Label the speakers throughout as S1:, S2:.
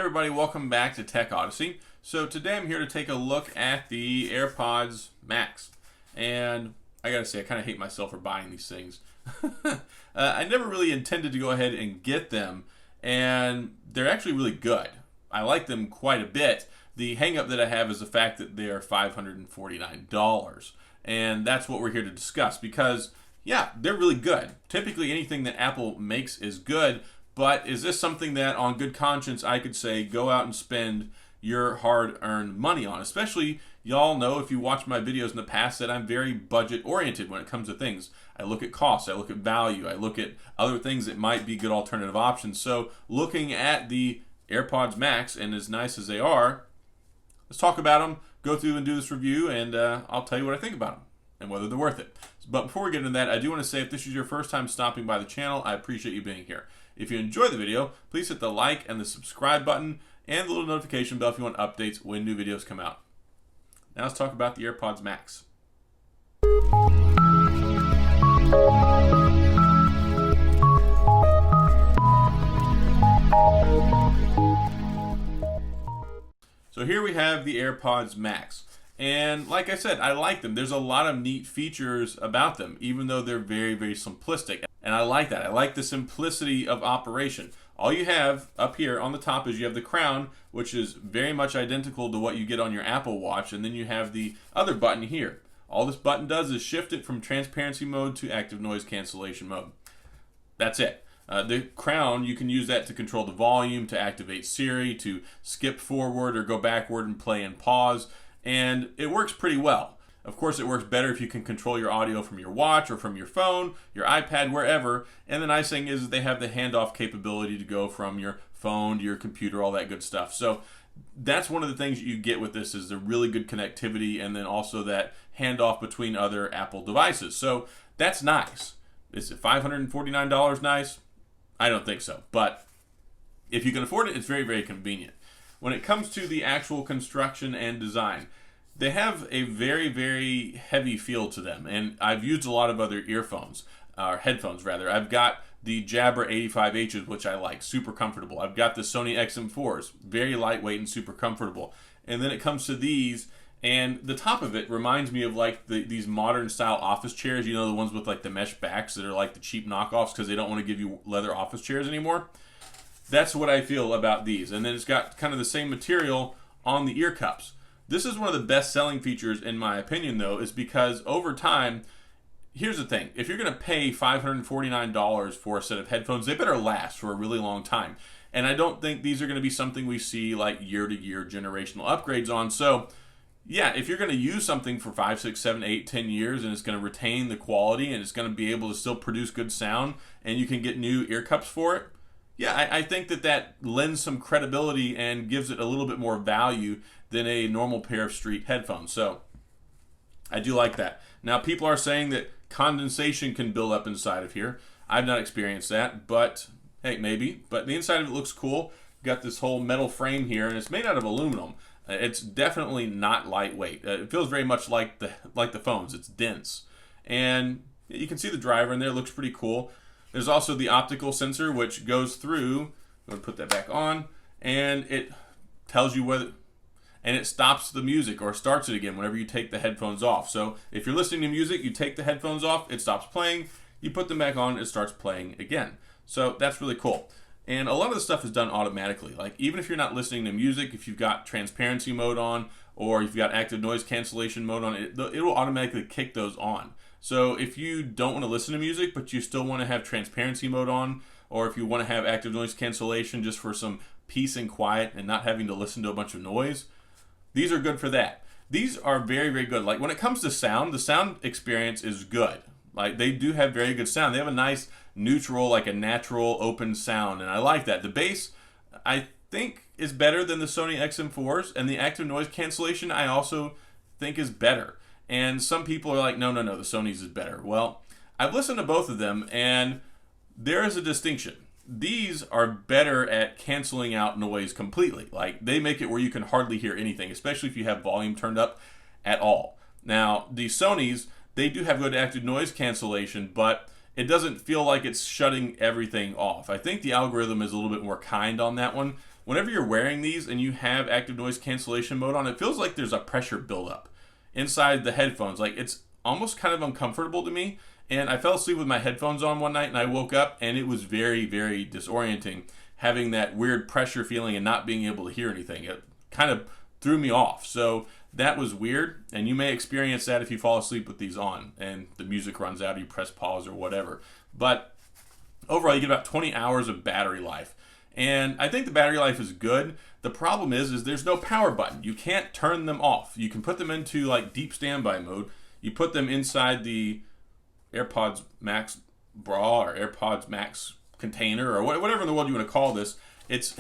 S1: everybody, welcome back to Tech Odyssey. So today I'm here to take a look at the AirPods Max. And I gotta say, I kind of hate myself for buying these things. I never really intended to go ahead and get them, and they're actually really good. I like them quite a bit. The hang up that I have is the fact that they are $549. And that's what we're here to discuss because, yeah, they're really good. Typically anything that Apple makes is good, but is this something that on good conscience I could say go out and spend your hard-earned money on? Especially, y'all know if you watch my videos in the past that I'm very budget-oriented when it comes to things. I look at costs, I look at value, I look at other things that might be good alternative options. So looking at the AirPods Max, and as nice as they are, let's talk about them, go through and do this review, and I'll tell you what I think about them and whether they're worth it. But before we get into that, I do want to say if this is your first time stopping by the channel, I appreciate you being here. If you enjoy the video, please hit the like and the subscribe button and the little notification bell if you want updates when new videos come out. Now let's talk about the AirPods Max. So here we have the AirPods Max. And like I said, I like them. There's a lot of neat features about them, even though they're very, very simplistic. And I like that. I like the simplicity of operation. All you have up here on the top is you have the crown, which is very much identical to what you get on your Apple Watch. And then you have the other button here. All this button does is shift it from transparency mode to active noise cancellation mode. That's it. The crown, you can use that to control the volume, to activate Siri, to skip forward or go backward and play and pause. And it works pretty well. Of course, it works better if you can control your audio from your watch or from your phone, your iPad, wherever. And the nice thing is they have the handoff capability to go from your phone to your computer, all that good stuff. So that's one of the things you get with this is the really good connectivity and then also that handoff between other Apple devices. So that's nice. Is it $549 nice? I don't think so. But if you can afford it, it's very, very convenient. When it comes to the actual construction and design, they have a very, very heavy feel to them. And I've used a lot of other earphones, or headphones rather. I've got the Jabra 85Hs, which I like, super comfortable. I've got the Sony XM4s, very lightweight and super comfortable. And then it comes to these, and the top of it reminds me of like these modern style office chairs, you know, the ones with like the mesh backs that are like the cheap knockoffs because they don't want to give you leather office chairs anymore. That's what I feel about these. And then it's got kind of the same material on the ear cups. This is one of the best selling features in my opinion though, is because over time, here's the thing. If you're going to pay $549 for a set of headphones, they better last for a really long time. And I don't think these are going to be something we see like year to year generational upgrades on. So yeah, if you're going to use something for 5, 6, 7, 8, 10 years and it's going to retain the quality and it's going to be able to still produce good sound and you can get new ear cups for it, yeah, I think that lends some credibility and gives it a little bit more value than a normal pair of street headphones. So I do like that. Now, people are saying that condensation can build up inside of here. I've not experienced that, but hey, maybe. But the inside of it looks cool. Got this whole metal frame here, and it's made out of aluminum. It's definitely not lightweight. It feels very much like the phones. It's dense. And you can see the driver in there. It looks pretty cool. There's also the optical sensor, which goes through. I'm going to put that back on, and it tells you whether, and it stops the music or starts it again whenever you take the headphones off. So if you're listening to music, you take the headphones off, it stops playing. You put them back on, it starts playing again. So that's really cool. And a lot of the stuff is done automatically. Like even if you're not listening to music, if you've got transparency mode on, or if you've got active noise cancellation mode on, it will automatically kick those on. So if you don't want to listen to music, but you still want to have transparency mode on, or if you want to have active noise cancellation just for some peace and quiet and not having to listen to a bunch of noise, these are good for that. These are very, very good. Like when it comes to sound, the sound experience is good. Like they do have very good sound. They have a nice neutral, like a natural open sound, and I like that. The bass, I think, is better than the Sony XM4s, and the active noise cancellation I also think is better. And some people are like, no, the Sony's is better. Well, I've listened to both of them, and there is a distinction. These are better at canceling out noise completely. Like, they make it where you can hardly hear anything, especially if you have volume turned up at all. Now, the Sonys, they do have good active noise cancellation, but it doesn't feel like it's shutting everything off. I think the algorithm is a little bit more kind on that one. whenever you're wearing these and you have active noise cancellation mode on, it feels like there's a pressure buildup inside the headphones. Like it's almost kind of uncomfortable to me. And I fell asleep with my headphones on one night and I woke up and it was very, very disorienting, having that weird pressure feeling and not being able to hear anything. It kind of threw me off. So that was weird, and you may experience that if you fall asleep with these on and the music runs out or you press pause or whatever. But overall, you get about 20 hours of battery life. And I think the battery life is good. The problem is there's no power button. You can't turn them off. You can put them into like deep standby mode. You put them inside the AirPods Max bra or AirPods Max container or whatever in the world you want to call this. It's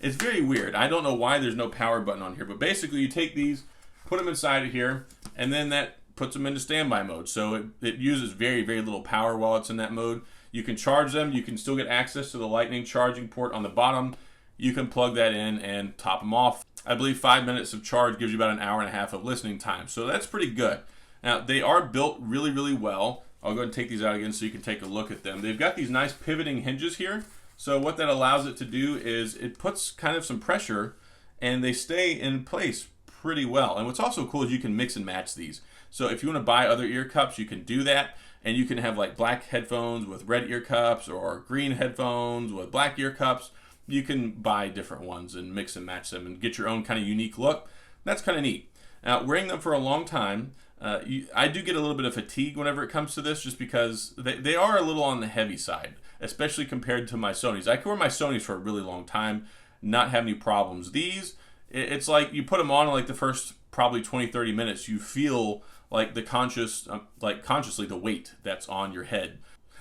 S1: very weird. I don't know why there's no power button on here, but basically you take these, put them inside of here, and then that puts them into standby mode. So it uses very, very little power while it's in that mode. You can charge them. You can still get access to the lightning charging port on the bottom. You can plug that in and top them off. I believe 5 minutes of charge gives you about an hour and a half of listening time. So that's pretty good. Now, they are built really, really well. I'll go ahead and take these out again so you can take a look at them. They've got these nice pivoting hinges here. So what that allows it to do is it puts kind of some pressure and they stay in place pretty well. And what's also cool is you can mix and match these. So if you want to buy other ear cups, you can do that. And you can have like black headphones with red ear cups or green headphones with black ear cups. You can buy different ones and mix and match them and get your own kind of unique look. That's kind of neat. Now, wearing them for a long time, I do get a little bit of fatigue whenever it comes to this just because they are a little on the heavy side, especially compared to my Sonys. I can wear my Sonys for a really long time, not have any problems. These, it's like you put them on like the first probably 20-30 minutes, you feel like consciously the weight that's on your head.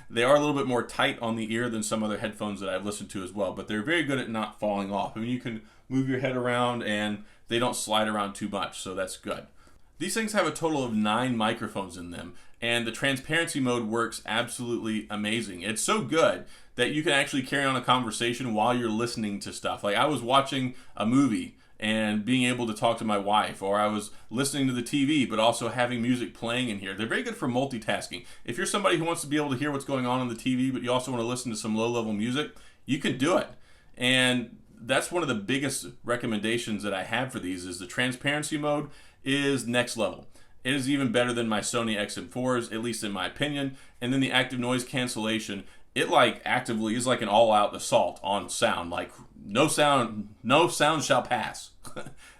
S1: They are a little bit more tight on the ear than some other headphones that I've listened to as well, but they're very good at not falling off. I mean, you can move your head around and they don't slide around too much, so that's good. These things have a total of 9 microphones in them, and the transparency mode works absolutely amazing. It's so good that you can actually carry on a conversation while you're listening to stuff. Like I was watching a movie and being able to talk to my wife, or I was listening to the TV but also having music playing in here. They're very good for multitasking. If you're somebody who wants to be able to hear what's going on the TV but you also want to listen to some low-level music, you can do it. And that's one of the biggest recommendations that I have for these is the transparency mode is next level. It is even better than my Sony XM4s, at least in my opinion. And then the active noise cancellation, it like actively is like an all-out assault on sound. Like no sound shall pass.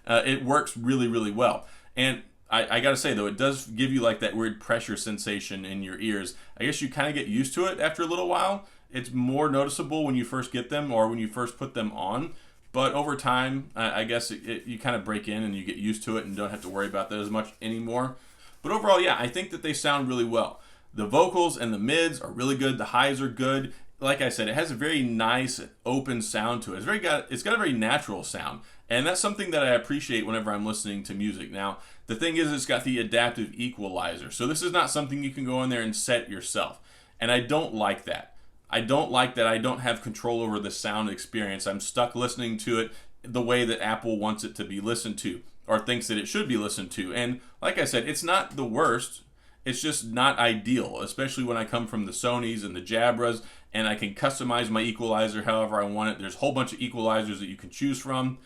S1: It works really, really well. And I gotta say though, it does give you like that weird pressure sensation in your ears. I guess you kind of get used to it after a little while. It's more noticeable when you first get them or when you first put them on. But over time, I guess you kind of break in and you get used to it and don't have to worry about that as much anymore. But overall, yeah, I think that they sound really well. The vocals and the mids are really good. The highs are good. Like I said, it has a very nice open sound to it. It's got a very natural sound. And that's something that I appreciate whenever I'm listening to music. Now, the thing is, it's got the adaptive equalizer. So this is not something you can go in there and set yourself. And I don't like that. I don't like that I don't have control over the sound experience. I'm stuck listening to it the way that Apple wants it to be listened to or thinks that it should be listened to. And like I said, it's not the worst. It's just not ideal, especially when I come from the Sonys and the Jabras and I can customize my equalizer however I want it. There's a whole bunch of equalizers that you can choose from.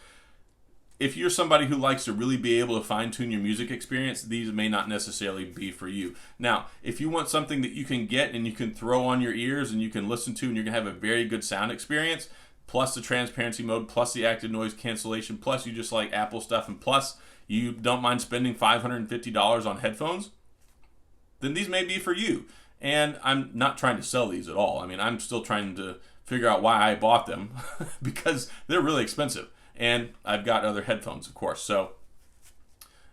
S1: If you're somebody who likes to really be able to fine-tune your music experience, these may not necessarily be for you. Now, if you want something that you can get and you can throw on your ears and you can listen to and you're going to have a very good sound experience, plus the transparency mode, plus the active noise cancellation, plus you just like Apple stuff, and plus you don't mind spending $550 on headphones, then these may be for you. And I'm not trying to sell these at all. I mean, I'm still trying to figure out why I bought them because they're really expensive. And I've got other headphones, of course. So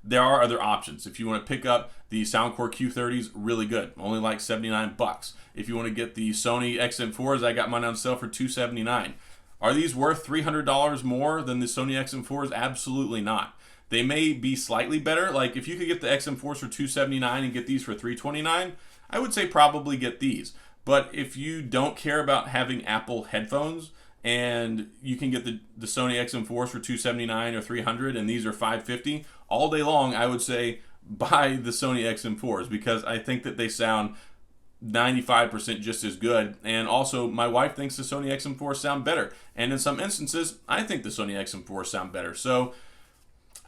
S1: there are other options. If you want to pick up the Soundcore Q30s, really good. Only like $79. If you want to get the Sony XM4s, I got mine on sale for $279. Are these worth $300 more than the Sony XM4s? Absolutely not. They may be slightly better. Like if you could get the XM4s for $279 and get these for $329, I would say probably get these. But if you don't care about having Apple headphones, and you can get the Sony XM4s for $279 or $300, and these are $550 all day long, I would say buy the Sony XM4s because I think that they sound 95% just as good. And also, my wife thinks the Sony XM4 sound better. And in some instances, I think the Sony XM4 sound better. So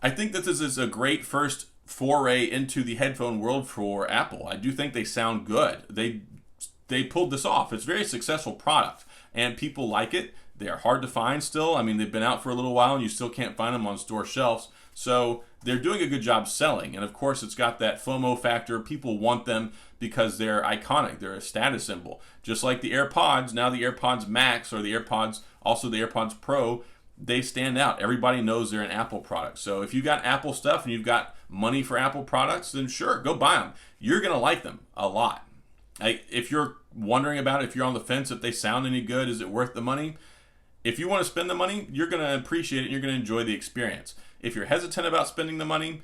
S1: I think that this is a great first foray into the headphone world for Apple. I do think they sound good. They pulled this off. It's a very successful product, and people like it. They are hard to find still. I mean, they've been out for a little while, and you still can't find them on store shelves. So they're doing a good job selling. And of course, it's got that FOMO factor. People want them because they're iconic. They're a status symbol. Just like the AirPods, now the AirPods Max or the AirPods, also the AirPods Pro, they stand out. Everybody knows they're an Apple product. So if you got Apple stuff and you've got money for Apple products, then sure, go buy them. You're going to like them a lot. If you're wondering about it, if you're on the fence, if they sound any good, is it worth the money? If you want to spend the money, you're going to appreciate it and you're going to enjoy the experience. If you're hesitant about spending the money,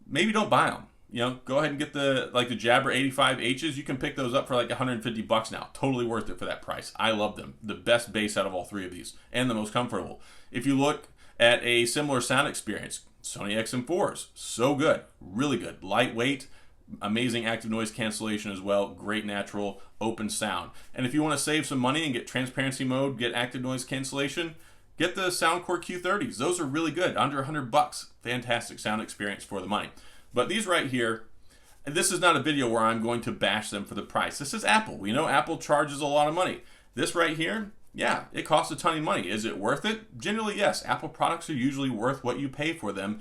S1: maybe don't buy them. You know, go ahead and get the Jabra 85Hs. You can pick those up for like $150 now. Totally worth it for that price. I love them. The best bass out of all three of these and the most comfortable. If you look at a similar sound experience, Sony XM4s, so good, really good, lightweight, amazing active noise cancellation as well, great natural open sound. And if you want to save some money and get transparency mode, get active noise cancellation, get the Soundcore Q30s. Those are really good, under $100. Fantastic sound experience for the money. But these right here, and this is not a video where I'm going to bash them for the price. This is Apple. We know Apple charges a lot of money. This right here, yeah, it costs a ton of money. Is it worth it? Generally, yes. Apple products are usually worth what you pay for them.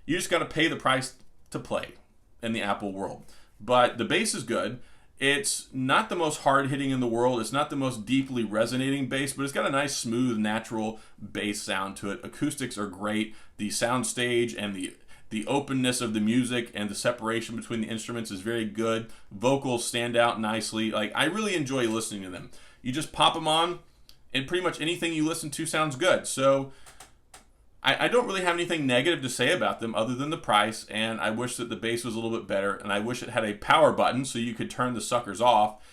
S1: You just got to pay the price to play in the Apple world. But the bass is good. It's not the most hard-hitting in the world. It's not the most deeply resonating bass, but it's got a nice, smooth, natural bass sound to it. Acoustics are great. The sound stage and the openness of the music and the separation between the instruments is very good. Vocals stand out nicely. Like, I really enjoy listening to them. You just pop them on, and pretty much anything you listen to sounds good. So I don't really have anything negative to say about them other than the price, and I wish that the bass was a little bit better, and I wish it had a power button so you could turn the suckers off,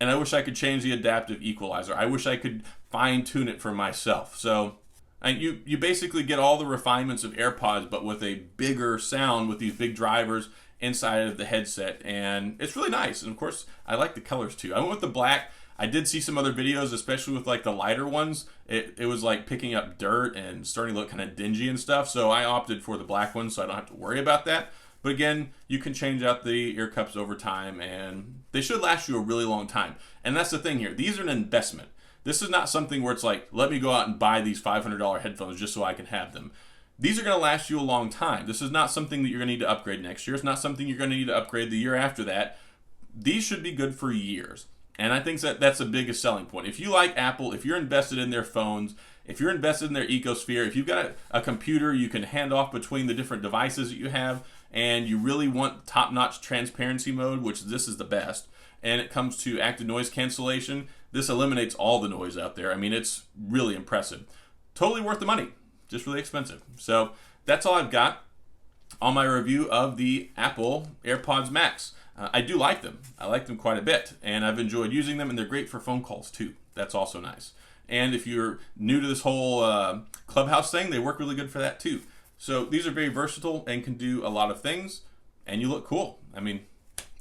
S1: and I wish I could change the adaptive equalizer. I wish I could fine-tune it for myself. So you basically get all the refinements of AirPods, but with a bigger sound with these big drivers inside of the headset, and it's really nice. And of course, I like the colors too. I went with the black. I did see some other videos, especially with like the lighter ones. It was like picking up dirt and starting to look kind of dingy and stuff. So I opted for the black one so I don't have to worry about that. But again, you can change out the ear cups over time and they should last you a really long time. And that's the thing here. These are an investment. This is not something where it's like, let me go out and buy these $500 headphones just so I can have them. These are going to last you a long time. This is not something that you're going to need to upgrade next year. It's not something you're going to need to upgrade the year after that. These should be good for years. And I think that that's the biggest selling point. If you like Apple, if you're invested in their phones, if you're invested in their ecosphere, if you've got a computer you can hand off between the different devices that you have, and you really want top-notch transparency mode, which this is the best, and it comes to active noise cancellation, this eliminates all the noise out there. I mean, it's really impressive. Totally worth the money, just really expensive. So that's all I've got on my review of the Apple AirPods Max. I do like them. I like them quite a bit, and I've enjoyed using them, and they're great for phone calls too. That's also nice. And if you're new to this whole Clubhouse thing, they work really good for that too. So these are very versatile and can do a lot of things, and you look cool. I mean,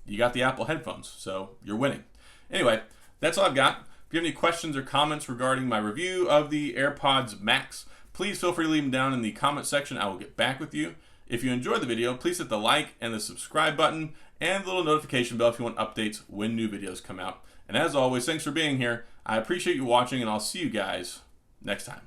S1: you got the Apple headphones, so you're winning. Anyway, that's all I've got. If you have any questions or comments regarding my review of the AirPods Max, please feel free to leave them down in the comment section. I will get back with you. If you enjoyed the video, please hit the like and the subscribe button and the little notification bell if you want updates when new videos come out. And as always, thanks for being here. I appreciate you watching, and I'll see you guys next time.